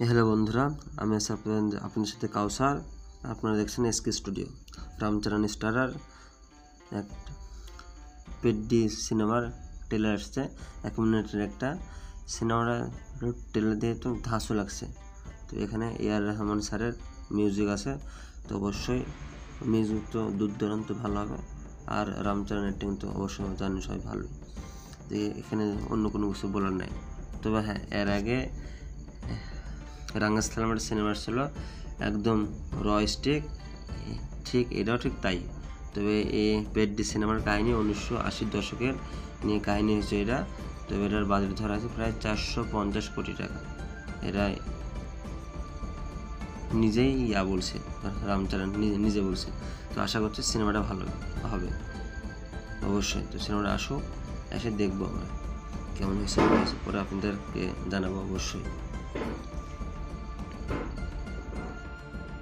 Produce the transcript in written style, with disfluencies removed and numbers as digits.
Hello বন্ধুরা, আমি আছি আপনাদের সাথে কাউসার। আপনারা দেখছেন এসকে স্টুডিও। রামচরণ স্টারার এক পেডি সিনেমার ট্রেলার আসছে, 1 মিনিটের একটা সিনেমাটা ট্রেলার দিয়ে তো ধাঁসও লাগছে। তো এখানে এআর রহমান স্যারের মিউজিক আছে, তো অবশ্যই মিউজিক তো দুর্দান্ত ভালো হবে। আর রামচরণ অ্যাক্টিং তো অবশ্যই জানি সবাই ভালো। তো এখানে অন্য কোনো কিছু বলার নাই। তবে হ্যাঁ, এর আগে রাঙ্গাস থালামার সিনেমা ছিল একদম রয়স্টিক, ঠিক এটাও ঠিক তাই। তবে এই পেডি সিনেমার কাহিনী 1980-র দশকের নিয়ে কাহিনী হয়েছে এটা। তবে এটার বাজেট ধরা আছে প্রায় 450 কোটি টাকা। এরা নিজেই বলছে, রামচরণ নিজে বলছে। তো আশা করছি সিনেমাটা ভালো হবে অবশ্যই। তো সিনেমাটা আসুক, এসে দেখবো আমরা কেমন হয়েছে, পরে আপনাদেরকে জানাবো অবশ্যই।